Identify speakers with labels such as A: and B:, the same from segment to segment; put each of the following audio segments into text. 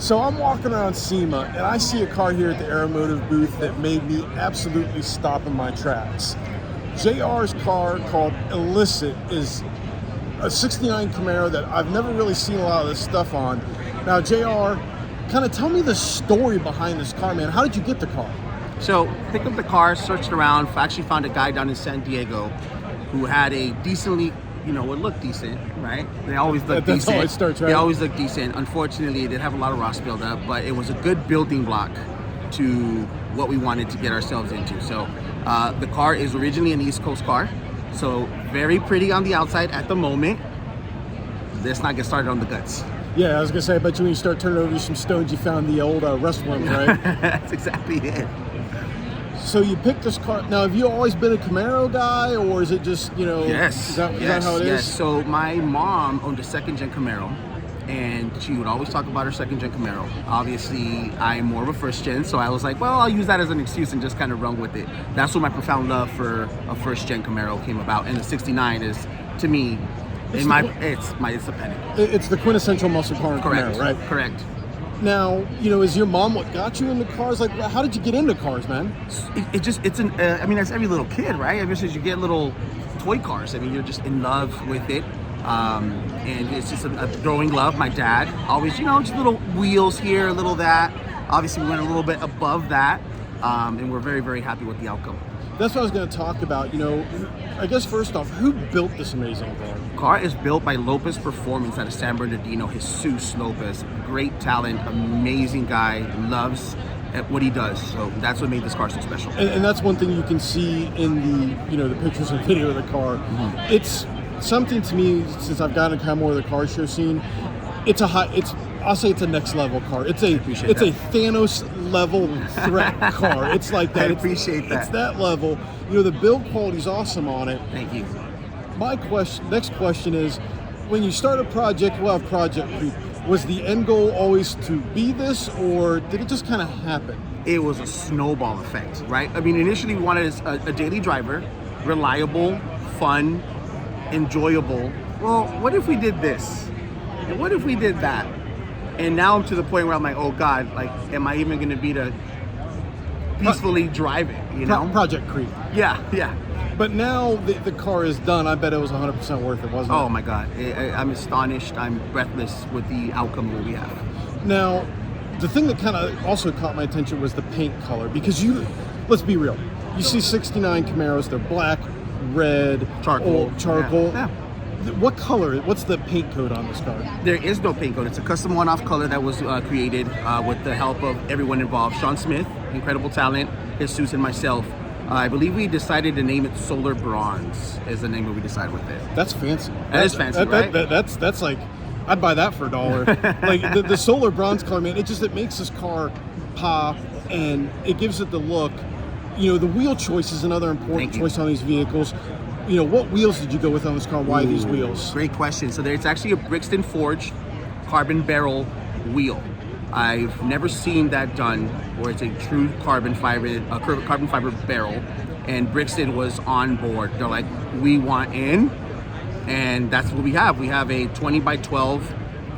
A: So I'm walking around SEMA, and I see a car here at the Aeromotive booth that made me absolutely stop in my tracks. JR's car, called Illicit, is a 69 Camaro that I've never really seen a lot of this stuff on. Now, JR, kind of tell me the story behind this car, man. How did you get the car?
B: So, picked up the car, searched around, actually found a guy down in San Diego who had a decently, would look decent, right? They always look decent.
A: That's how it starts, right?
B: They always look decent. Unfortunately, it did have a lot of rust buildup, but it was a good building block to what we wanted to get ourselves into. So, the car is originally an East Coast car, so very pretty on the outside at the moment. Let's not get started on the guts.
A: Yeah, I was gonna say, I bet you when you start turning over some stones, you found the old rust worms, right?
B: That's exactly it.
A: So you picked this car. Now, have you always been a Camaro guy, or is it just,
B: Yes.
A: Is that how it is?
B: Yes. So my mom owned a second-gen Camaro, and she would always talk about her second-gen Camaro. Obviously, I'm more of a first-gen, so I was like, well, I'll use that as an excuse and just kind of run with it. That's when my profound love for a first-gen Camaro came about, and the 69 is, to me, it's the penny.
A: It's the quintessential muscle car in Camaro, right?
B: Correct.
A: Now, is your mom what got you into cars? Like, how did you get into cars, man?
B: As every little kid, right? Ever since you get little toy cars, you're just in love with it. And it's just a growing love. My dad always, just little wheels here, a little that. Obviously, we went a little bit above that, and we're very, very happy with the outcome.
A: That's what I was going to talk about. I guess first off, who built this amazing car?
B: Car is built by Lopez Performance out of San Bernardino. Jesus Lopez, great talent, amazing guy, loves what he does. So that's what made this car so special.
A: And that's one thing you can see in the pictures and video of the car. Mm-hmm. It's something to me, since I've gotten kind of more of the car show scene. I'll say it's a next level car. It's a Thanos level threat car. It's like that.
B: I appreciate that.
A: It's that level. The build quality is awesome on it.
B: Thank you.
A: My next question is, when you start a project, we'll have project creep. Was the end goal always to be this, or did it just kind of happen?
B: It was a snowball effect, right? Initially we wanted a daily driver, reliable, fun, enjoyable. Well, what if we did this? And what if we did that? And now I'm to the point where I'm like, oh God, am I even going to be to peacefully drive it,
A: Project creep.
B: Yeah.
A: But now the car is done. I bet it was 100% worth it, wasn't it?
B: Oh my God. I'm astonished. I'm breathless with the outcome that we have.
A: Now, the thing that kind of also caught my attention was the paint color, because let's be real. You see 69 Camaros, they're black, red, charcoal.
B: Yeah.
A: What color? What's the paint code on this car?
B: There is no paint code. It's a custom one-off color that was created with the help of everyone involved. Sean Smith, incredible talent, Jesus, and myself. I believe we decided to name it Solar Bronze is the name that we decided with it.
A: That's fancy.
B: That is fancy, right?
A: That's like, I'd buy that for $1. Like the Solar Bronze color, man, it makes this car pop, and it gives it the look. The wheel choice is another important choice on these vehicles. What wheels did you go with on this car? Why these wheels?
B: Great question. So there's actually a Brixton forged carbon barrel wheel. I've never seen that done where it's a true carbon fiber barrel, and Brixton was on board. They're like, we want in, and that's what we have. We have a 20 by 12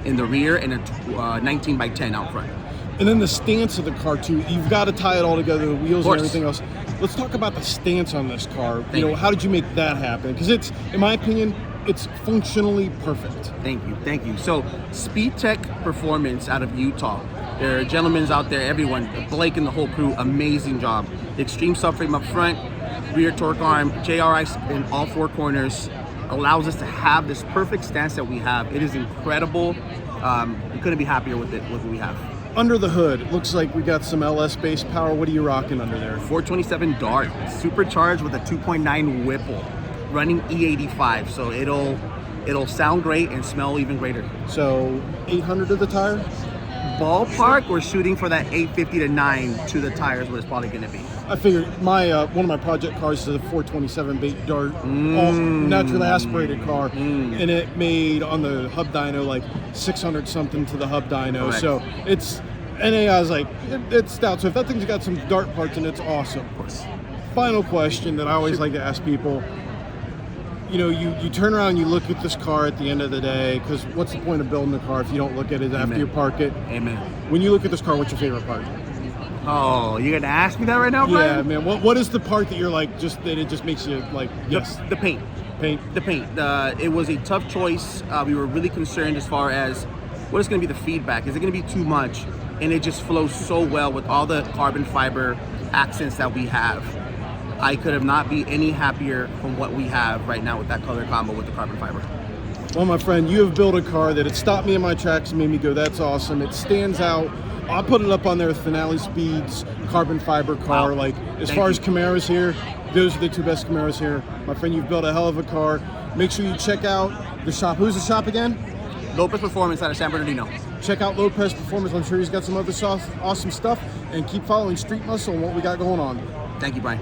B: in the rear and a 19 by 10 out front.
A: And then the stance of the car too. You've got to tie it all together, the wheels and everything else. Let's talk about the stance on this car. How did you make that happen? Because it's, in my opinion, it's functionally perfect.
B: Thank you. So Speed Tech Performance out of Utah. There are gentlemen out there, everyone, Blake and the whole crew, amazing job. The extreme subframe up front, rear torque arm, JRI in all four corners allows us to have this perfect stance that we have. It is incredible. We couldn't be happier with what we have.
A: Under the hood, it looks like we got some LS-based power. What are you rocking under there?
B: 427 Dart, supercharged with a 2.9 Whipple, running E85, so it'll sound great and smell even greater.
A: So 800 to the tire?
B: Ballpark, we're shooting for that 850 to 9 to the tires, what it's probably going to be.
A: I figured one of my project cars is a 427 bait Dart, all naturally aspirated car, and it made on the hub dyno like 600 something to the hub dyno.
B: Correct.
A: So it's NA. I was like, it's stout. So if that thing's got some Dart parts in it, it's awesome.
B: Of course.
A: Final question that I always like to ask people: you know, you turn around and you look at this car at the end of the day, because what's the point of building a car if you don't look at it after you park it?
B: Amen.
A: When you look at this car, what's your favorite part?
B: Oh, you're gonna ask me that right now, Brian?
A: Yeah, man. What is the part that you're like, just that it just makes you like, yes?
B: The paint.
A: Paint.
B: The paint. It was a tough choice. We were really concerned as far as what is going to be the feedback. Is it going to be too much? And it just flows so well with all the carbon fiber accents that we have. I could have not be any happier from what we have right now with that color combo with the carbon fiber.
A: Well, my friend, you have built a car that it stopped me in my tracks and made me go, that's awesome. It stands out. I'll put it up on there, Finale Speeds, carbon fiber car.
B: Wow.
A: Like, as
B: Thank
A: far
B: you.
A: as Camaros here, those are the two best Camaros here. My friend, you've built a hell of a car. Make sure you check out the shop. Who's the shop again?
B: Lopez Performance out of San Bernardino.
A: Check out Lopez Performance. I'm sure he's got some other awesome stuff. And keep following Street Muscle and what we got going on.
B: Thank you, Brian.